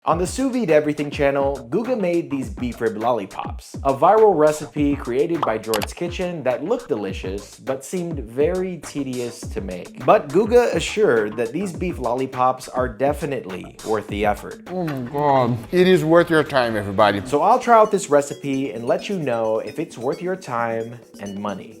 On the Sous Vide Everything channel, Guga made these beef rib lollipops, a viral recipe created by George's Kitchen that looked delicious but seemed very tedious to make. But Guga assured that these beef lollipops are definitely worth the effort. Oh my god. It is worth your time, everybody. So I'll try out this recipe and let you know if it's worth your time and money.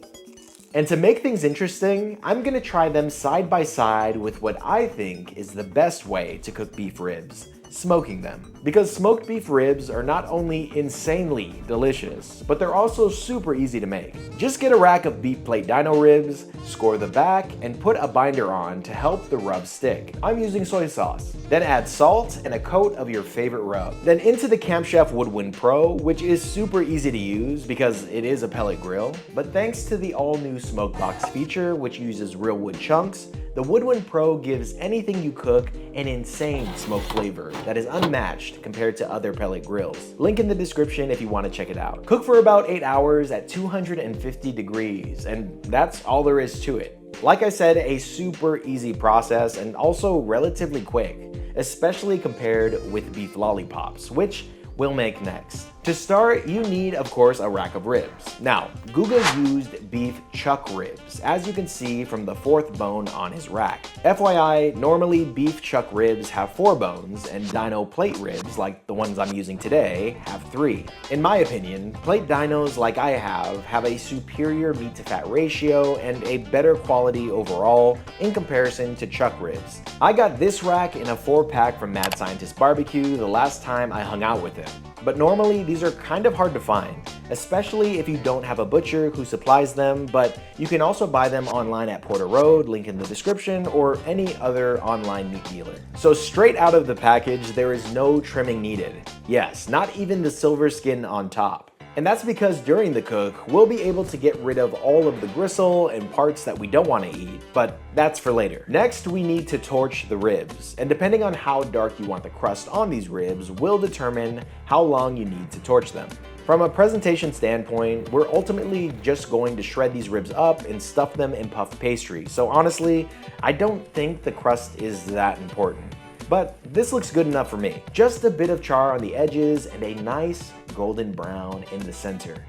And to make things interesting, I'm gonna try them side by side with what I think is the best way to cook beef ribs. Smoking them. Because smoked beef ribs are not only insanely delicious, but they're also super easy to make. Just get a rack of beef plate dino ribs, score the back, and put a binder on to help the rub stick. I'm using soy sauce. Then add salt and a coat of your favorite rub. Then into the Camp Chef WoodWind Pro, which is super easy to use because it is a pellet grill, but thanks to the all-new smoke box feature, which uses real wood chunks, the WoodWind Pro gives anything you cook an insane smoke flavor that is unmatched compared to other pellet grills. Link in the description if you want to check it out. Cook for about 8 hours at 250 degrees, and that's all there is to it. Like I said, a super easy process and also relatively quick, especially compared with beef lollipops, which we'll make next. To start, you need, of course, a rack of ribs. Now, Guga used beef chuck ribs, as you can see from the 4th bone on his rack. FYI, normally beef chuck ribs have 4 bones, and dino plate ribs, like the ones I'm using today, have 3. In my opinion, plate dinos like I have a superior meat to fat ratio and a better quality overall in comparison to chuck ribs. I got this rack in a 4-pack from Mad Scientist Barbecue the last time I hung out with him. But normally these are kind of hard to find, especially if you don't have a butcher who supplies them, but you can also buy them online at Porter Road, link in the description, or any other online meat dealer. So straight out of the package, there is no trimming needed. Yes, not even the silver skin on top. And that's because during the cook, we'll be able to get rid of all of the gristle and parts that we don't want to eat, but that's for later. Next, we need to torch the ribs, and depending on how dark you want the crust on these ribs will determine how long you need to torch them. From a presentation standpoint, we're ultimately just going to shred these ribs up and stuff them in puff pastry, so honestly, I don't think the crust is that important. But this looks good enough for me. Just a bit of char on the edges and a nice golden brown in the center.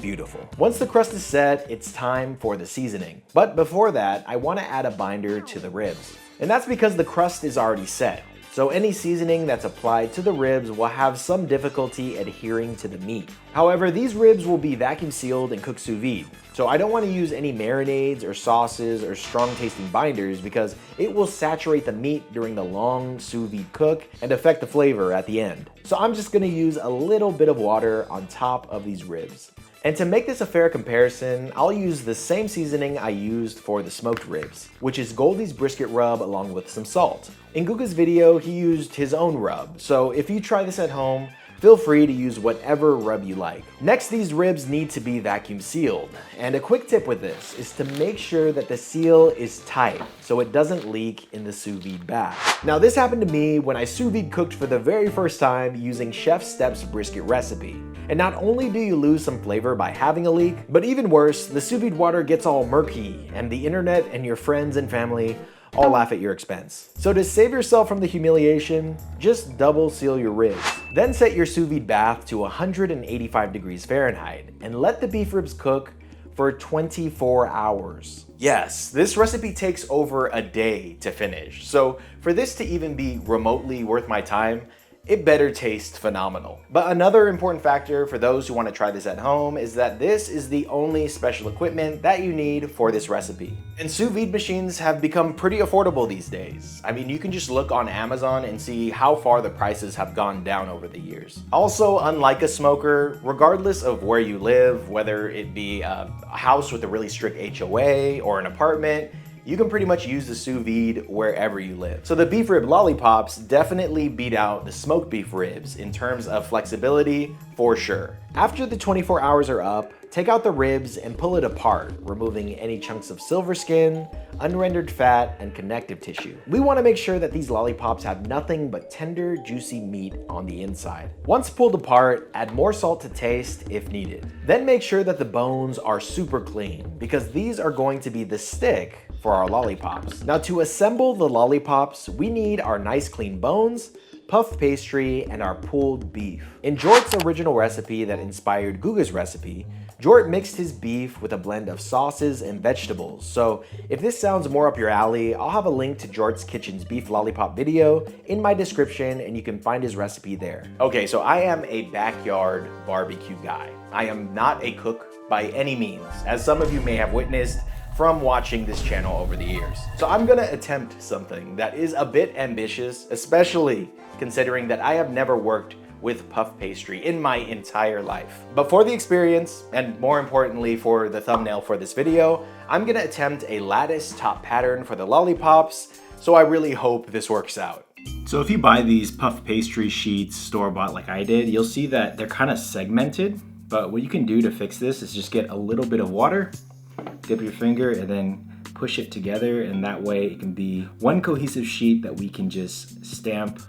Beautiful. Once the crust is set, it's time for the seasoning. But before that, I want to add a binder to the ribs. And that's because the crust is already set. So any seasoning that's applied to the ribs will have some difficulty adhering to the meat. However, these ribs will be vacuum sealed and cooked sous vide. So I don't want to use any marinades or sauces or strong tasting binders because it will saturate the meat during the long sous vide cook and affect the flavor at the end. So I'm just going to use a little bit of water on top of these ribs. And to make this a fair comparison, I'll use the same seasoning I used for the smoked ribs, which is Goldie's brisket rub along with some salt. In Guga's video, he used his own rub, so if you try this at home, feel free to use whatever rub you like. Next, these ribs need to be vacuum sealed. And a quick tip with this is to make sure that the seal is tight so it doesn't leak in the sous vide bath. Now this happened to me when I sous vide cooked for the very first time using Chef Step's brisket recipe. And not only do you lose some flavor by having a leak, but even worse, the sous vide water gets all murky and the internet and your friends and family all laugh at your expense. So to save yourself from the humiliation, just double seal your ribs. Then set your sous vide bath to 185 degrees Fahrenheit and let the beef ribs cook for 24 hours. Yes, this recipe takes over a day to finish. So for this to even be remotely worth my time, it better taste phenomenal. But another important factor for those who want to try this at home is that this is the only special equipment that you need for this recipe. And sous vide machines have become pretty affordable these days. I mean, you can just look on Amazon and see how far the prices have gone down over the years. Also, unlike a smoker, regardless of where you live, whether it be a house with a really strict HOA or an apartment, you can pretty much use the sous vide wherever you live. So the beef rib lollipops definitely beat out the smoked beef ribs in terms of flexibility, for sure. After the 24 hours are up, take out the ribs and pull it apart, removing any chunks of silver skin, unrendered fat, and connective tissue. We want to make sure that these lollipops have nothing but tender, juicy meat on the inside. Once pulled apart, add more salt to taste if needed. Then make sure that the bones are super clean, because these are going to be the stick for our lollipops. Now to assemble the lollipops, we need our nice clean bones, puff pastry, and our pulled beef. In Jort's original recipe that inspired Guga's recipe, Jort mixed his beef with a blend of sauces and vegetables. So if this sounds more up your alley, I'll have a link to Jort's Kitchen's beef lollipop video in my description and you can find his recipe there. Okay, so I am a backyard barbecue guy. I am not a cook by any means, as some of you may have witnessed from watching this channel over the years. So I'm gonna attempt something that is a bit ambitious, especially considering that I have never worked with puff pastry in my entire life. But for the experience, and more importantly for the thumbnail for this video, I'm gonna attempt a lattice top pattern for the lollipops, so I really hope this works out. So if you buy these puff pastry sheets store-bought like I did, you'll see that they're kind of segmented, but what you can do to fix this is just get a little bit of water, dip your finger, and then push it together, and that way it can be one cohesive sheet that we can just stamp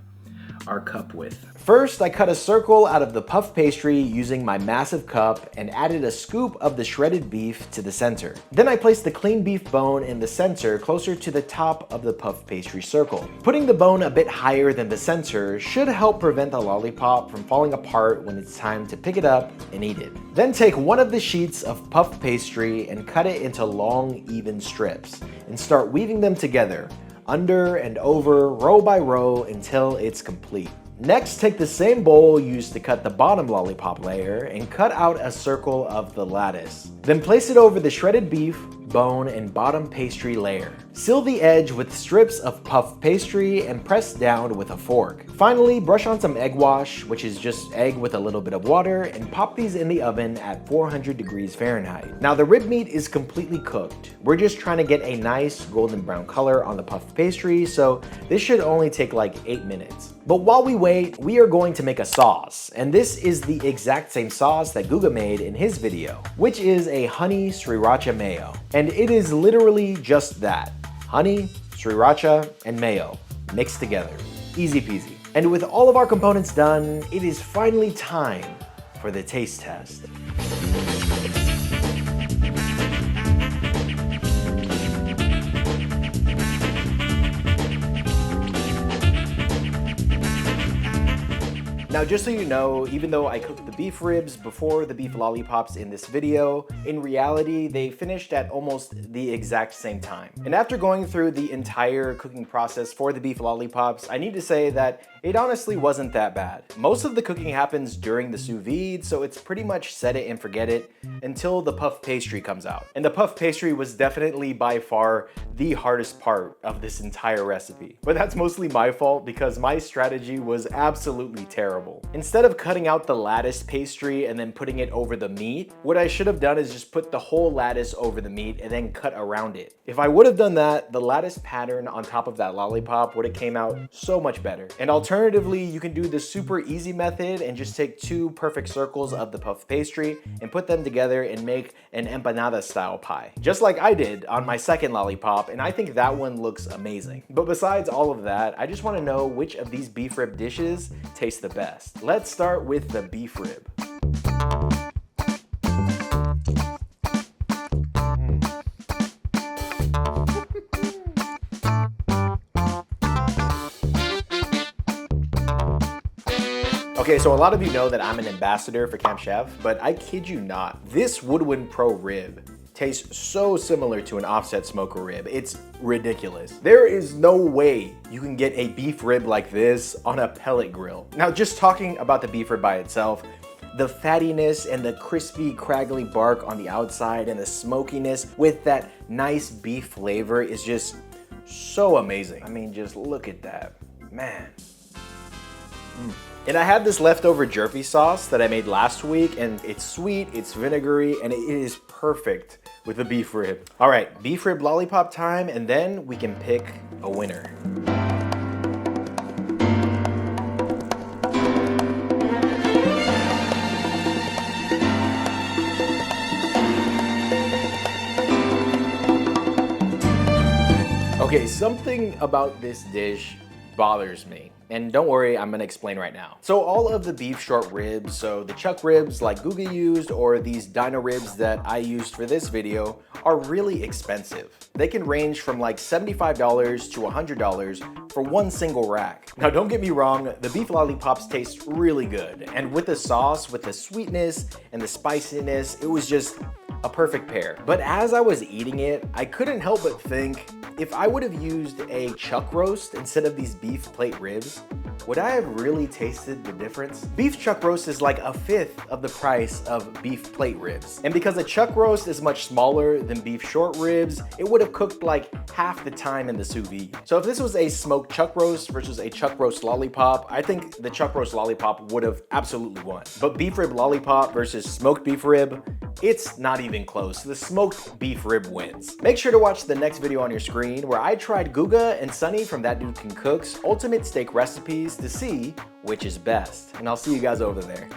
our cup with. First, I cut a circle out of the puff pastry using my massive cup and added a scoop of the shredded beef to the center. Then I placed the clean beef bone in the center closer to the top of the puff pastry circle. Putting the bone a bit higher than the center should help prevent the lollipop from falling apart when it's time to pick it up and eat it. Then take one of the sheets of puff pastry and cut it into long, even strips and start weaving them together, under and over, row by row, until it's complete. Next, take the same bowl used to cut the bottom lollipop layer and cut out a circle of the lattice. Then place it over the shredded beef, bone, and bottom pastry layer. Seal the edge with strips of puff pastry and press down with a fork. Finally, brush on some egg wash, which is just egg with a little bit of water, and pop these in the oven at 400 degrees Fahrenheit. Now the rib meat is completely cooked. We're just trying to get a nice golden brown color on the puff pastry, so this should only take like 8 minutes. But while we wait, we are going to make a sauce, and this is the exact same sauce that Guga made in his video, which is a honey sriracha mayo. And it is literally just that. Honey, sriracha, and mayo mixed together. Easy peasy. And with all of our components done, it is finally time for the taste test. Now, just so you know, even though I cooked the beef ribs before the beef lollipops in this video, in reality, they finished at almost the exact same time. And after going through the entire cooking process for the beef lollipops, I need to say that it honestly wasn't that bad. Most of the cooking happens during the sous vide, so it's pretty much set it and forget it until the puff pastry comes out. And the puff pastry was definitely by far the hardest part of this entire recipe. But that's mostly my fault because my strategy was absolutely terrible. Instead of cutting out the lattice pastry and then putting it over the meat, what I should have done is just put the whole lattice over the meat and then cut around it. If I would have done that, the lattice pattern on top of that lollipop would have came out so much better. And alternatively, you can do the super easy method and just take 2 perfect circles of the puff pastry and put them together and make an empanada style pie. Just like I did on my second lollipop, and I think that one looks amazing. But besides all of that, I just want to know which of these beef rib dishes taste the best. Let's start with the beef rib. Okay, so a lot of you know that I'm an ambassador for Camp Chef, but I kid you not, this WoodWind Pro rib tastes so similar to an offset smoker rib. It's ridiculous. There is no way you can get a beef rib like this on a pellet grill. Now, just talking about the beef rib by itself, the fattiness and the crispy, craggly bark on the outside and the smokiness with that nice beef flavor is just so amazing. I mean, just look at that, man. And I had this leftover jerky sauce that I made last week, and it's sweet, it's vinegary, and it is perfect with the beef rib. All right, beef rib lollipop time, and then we can pick a winner. Okay, something about this dish bothers me. And don't worry, I'm gonna explain right now. So all of the beef short ribs, so the chuck ribs like Guga used or these dino ribs that I used for this video, are really expensive. They can range from like $75 to $100 for one single rack. Now don't get me wrong, the beef lollipops taste really good. And with the sauce, with the sweetness and the spiciness, it was just a perfect pair. But as I was eating it, I couldn't help but think, if I would have used a chuck roast instead of these beef plate ribs, would I have really tasted the difference? Beef chuck roast is like a fifth of the price of beef plate ribs. And because a chuck roast is much smaller than beef short ribs, it would have cooked like half the time in the sous vide. So if this was a smoked chuck roast versus a chuck roast lollipop, I think the chuck roast lollipop would have absolutely won. But beef rib lollipop versus smoked beef rib, it's not even close. The smoked beef rib wins. Make sure to watch the next video on your screen where I tried Guga and Sunny from That Dude Can Cook's ultimate steak recipes to see which is best. And I'll see you guys over there.